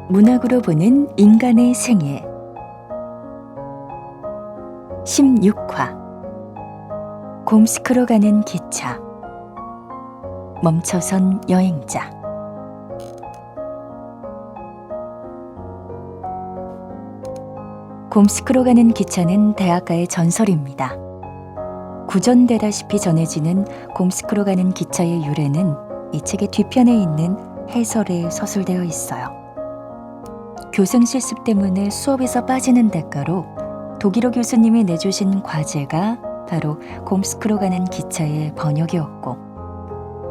문학으로 보는 인간의 생애 16화 곰스크로 가는 기차 멈춰선 여행자 곰스크로 가는 기차는 대학가의 전설입니다. 구전되다시피 전해지는 곰스크로 가는 기차의 유래는 이 책의 뒤편에 있는 해설에 서술되어 있어요. 교생 실습 때문에 수업에서 빠지는 대가로 독일어 교수님이 내주신 과제가 바로 곰스크로 가는 기차의 번역이었고,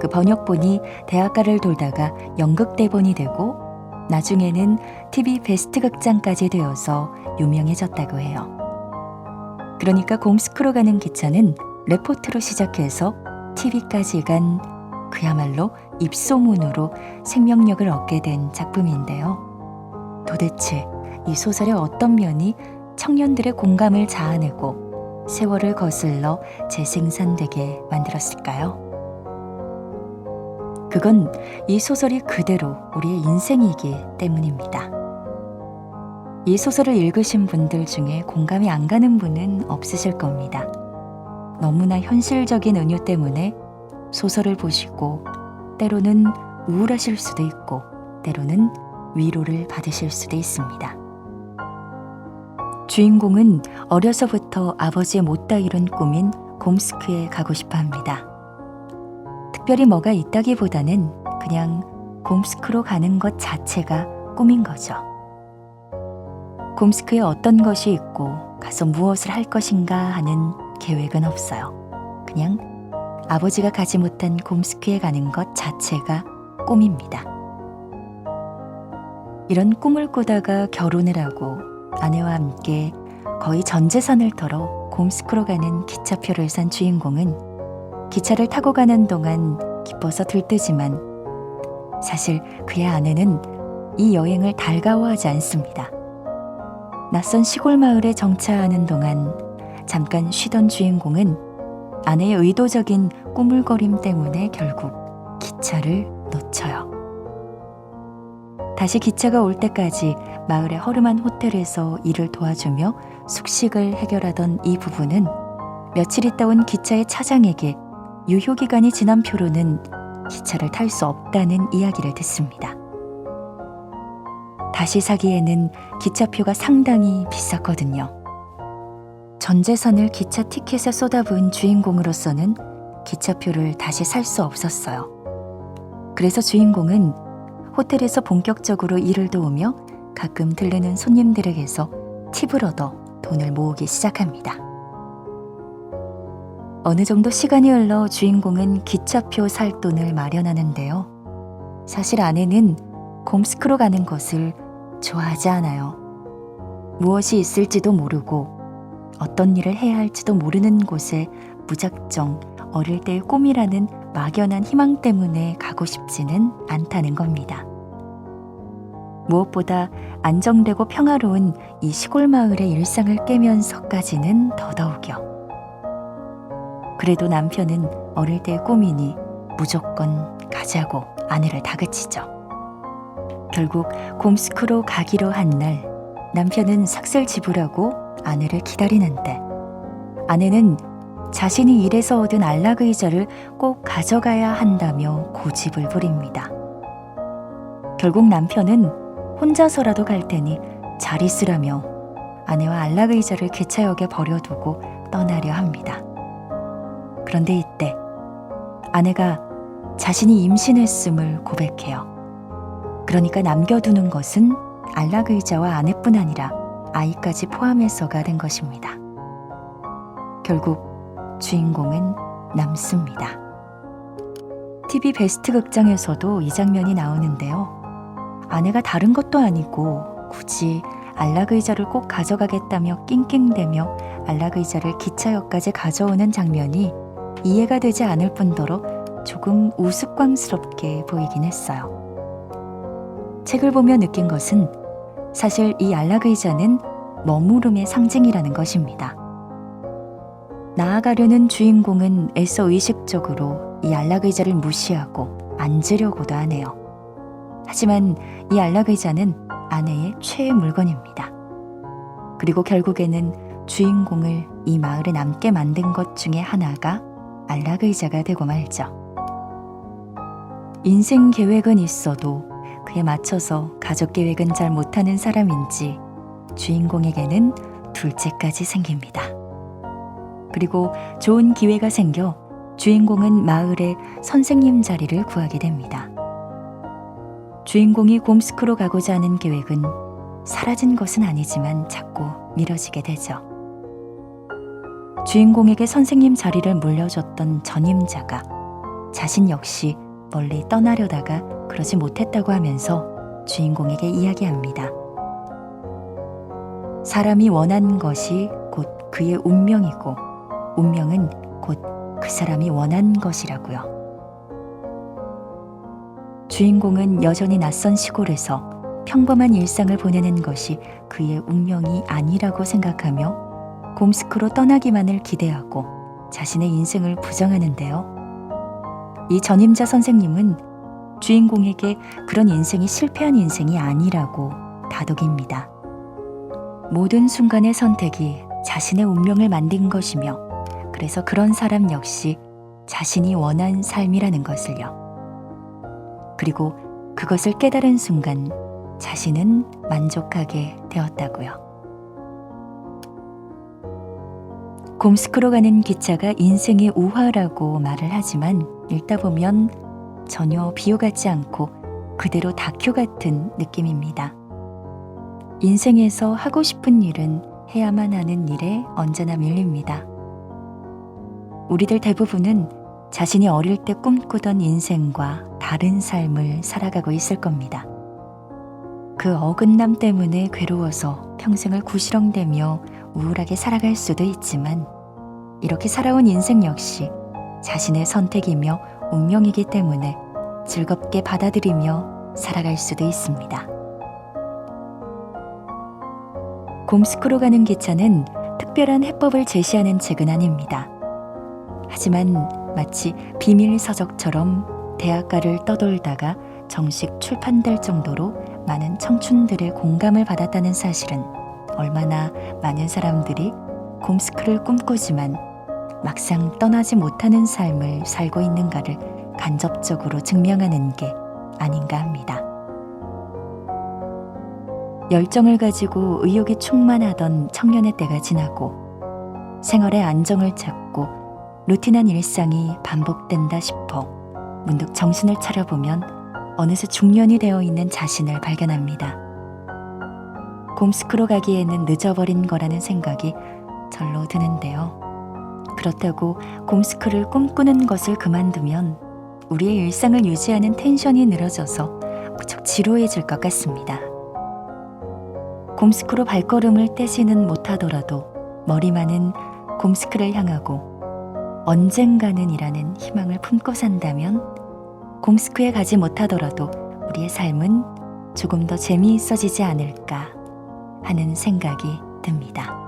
그 번역본이 대학가를 돌다가 연극 대본이 되고 나중에는 TV 베스트 극장까지 되어서 유명해졌다고 해요. 그러니까 곰스크로 가는 기차는 레포트로 시작해서 TV까지 간 그야말로 입소문으로 생명력을 얻게 된 작품인데요. 도대체 이 소설의 어떤 면이 청년들의 공감을 자아내고 세월을 거슬러 재생산되게 만들었을까요? 그건 이 소설이 그대로 우리의 인생이기 때문입니다. 이 소설을 읽으신 분들 중에 공감이 안 가는 분은 없으실 겁니다. 너무나 현실적인 은유 때문에 소설을 보시고 때로는 우울하실 수도 있고 때로는 위로를 받으실 수도 있습니다. 주인공은 어려서부터 아버지의 못다 이룬 꿈인 곰스크에 가고 싶어 합니다. 특별히 뭐가 있다기보다는 그냥 곰스크로 가는 것 자체가 꿈인 거죠. 곰스크에 어떤 것이 있고 가서 무엇을 할 것인가 하는 계획은 없어요. 그냥 아버지가 가지 못한 곰스크에 가는 것 자체가 꿈입니다. 이런 꿈을 꾸다가 결혼을 하고 아내와 함께 거의 전 재산을 털어 곰스크로 가는 기차표를 산 주인공은 기차를 타고 가는 동안 기뻐서 들뜨지만 사실 그의 아내는 이 여행을 달가워하지 않습니다. 낯선 시골 마을에 정차하는 동안 잠깐 쉬던 주인공은 아내의 의도적인 꾸물거림 때문에 결국 기차를 놓쳐요. 다시 기차가 올 때까지 마을의 허름한 호텔에서 일을 도와주며 숙식을 해결하던 이 부부는 며칠 있다 온 기차의 차장에게 유효기간이 지난 표로는 기차를 탈 수 없다는 이야기를 듣습니다. 다시 사기에는 기차표가 상당히 비쌌거든요. 전 재산을 기차 티켓에 쏟아부은 주인공으로서는 기차표를 다시 살 수 없었어요. 그래서 주인공은 호텔에서 본격적으로 일을 도우며 가끔 들르는 손님들에게서 팁을 얻어 돈을 모으기 시작합니다. 어느 정도 시간이 흘러 주인공은 기차표 살 돈을 마련하는데요. 사실 아내는 곰스크로 가는 것을 좋아하지 않아요. 무엇이 있을지도 모르고 어떤 일을 해야 할지도 모르는 곳에 무작정 어릴 때의 꿈이라는 막연한 희망 때문에 가고 싶지는 않다는 겁니다. 무엇보다 안정되고 평화로운 이 시골 마을의 일상을 깨면서까지는 더더욱요. 그래도 남편은 어릴 때의 꿈이니 무조건 가자고 아내를 다그치죠. 결국 곰스크로 가기로 한 날 남편은 삭슬 지불하고 아내를 기다리는데 아내는 자신이 일해서 얻은 안락의자를 꼭 가져가야 한다며 고집을 부립니다. 결국 남편은 혼자서라도 갈 테니 잘 있으라며 아내와 안락의자를 기차역에 버려두고 떠나려 합니다. 그런데 이때 아내가 자신이 임신했음을 고백해요. 그러니까 남겨두는 것은 안락의자와 아내뿐 아니라 아이까지 포함해서가 된 것입니다. 결국 주인공은 남습니다. TV 베스트 극장에서도 이 장면이 나오는데요. 아내가 다른 것도 아니고 굳이 안락의자를 꼭 가져가겠다며 낑낑대며 안락의자를 기차역까지 가져오는 장면이 이해가 되지 않을 뿐더러 조금 우스꽝스럽게 보이긴 했어요. 책을 보며 느낀 것은 사실 이 안락의자는 머무름의 상징이라는 것입니다. 나아가려는 주인공은 애써 의식적으로 이 안락의자를 무시하고 앉으려고도 하네요. 하지만 이 안락의자는 아내의 최애 물건입니다. 그리고 결국에는 주인공을 이 마을에 남게 만든 것 중에 하나가 안락의자가 되고 말죠. 인생 계획은 있어도 그에 맞춰서 가족 계획은 잘 못하는 사람인지 주인공에게는 둘째까지 생깁니다. 그리고 좋은 기회가 생겨 주인공은 마을에 선생님 자리를 구하게 됩니다. 주인공이 곰스크로 가고자 하는 계획은 사라진 것은 아니지만 자꾸 미뤄지게 되죠. 주인공에게 선생님 자리를 물려줬던 전임자가 자신 역시 멀리 떠나려다가 그러지 못했다고 하면서 주인공에게 이야기합니다. 사람이 원한 것이 곧 그의 운명이고 운명은 곧 그 사람이 원한 것이라고요. 주인공은 여전히 낯선 시골에서 평범한 일상을 보내는 것이 그의 운명이 아니라고 생각하며 곰스크로 떠나기만을 기대하고 자신의 인생을 부정하는데요. 이 전임자 선생님은 주인공에게 그런 인생이 실패한 인생이 아니라고 다독입니다. 모든 순간의 선택이 자신의 운명을 만든 것이며 그래서 그런 사람 역시 자신이 원한 삶이라는 것을요. 그리고 그것을 깨달은 순간 자신은 만족하게 되었다고요. 곰스크로 가는 기차가 인생의 우화라고 말을 하지만 읽다 보면 전혀 비유 같지 않고 그대로 다큐 같은 느낌입니다. 인생에서 하고 싶은 일은 해야만 하는 일에 언제나 밀립니다. 우리들 대부분은 자신이 어릴 때 꿈꾸던 인생과 다른 삶을 살아가고 있을 겁니다. 그 어긋남 때문에 괴로워서 평생을 구시렁대며 우울하게 살아갈 수도 있지만 이렇게 살아온 인생 역시 자신의 선택이며 운명이기 때문에 즐겁게 받아들이며 살아갈 수도 있습니다. 곰스크로 가는 기차는 특별한 해법을 제시하는 책은 아닙니다. 하지만 마치 비밀 서적처럼 대학가를 떠돌다가 정식 출판될 정도로 많은 청춘들의 공감을 받았다는 사실은 얼마나 많은 사람들이 곰스크를 꿈꾸지만 막상 떠나지 못하는 삶을 살고 있는가를 간접적으로 증명하는 게 아닌가 합니다. 열정을 가지고 의욕이 충만하던 청년의 때가 지나고 생활의 안정을 찾고 루틴한 일상이 반복된다 싶어 문득 정신을 차려보면 어느새 중년이 되어 있는 자신을 발견합니다. 곰스크로 가기에는 늦어버린 거라는 생각이 절로 드는데요. 그렇다고 곰스크를 꿈꾸는 것을 그만두면 우리의 일상을 유지하는 텐션이 늘어져서 무척 지루해질 것 같습니다. 곰스크로 발걸음을 떼지는 못하더라도 머리만은 곰스크를 향하고 언젠가는 이라는 희망을 품고 산다면 곰스크에 가지 못하더라도 우리의 삶은 조금 더 재미있어지지 않을까 하는 생각이 듭니다.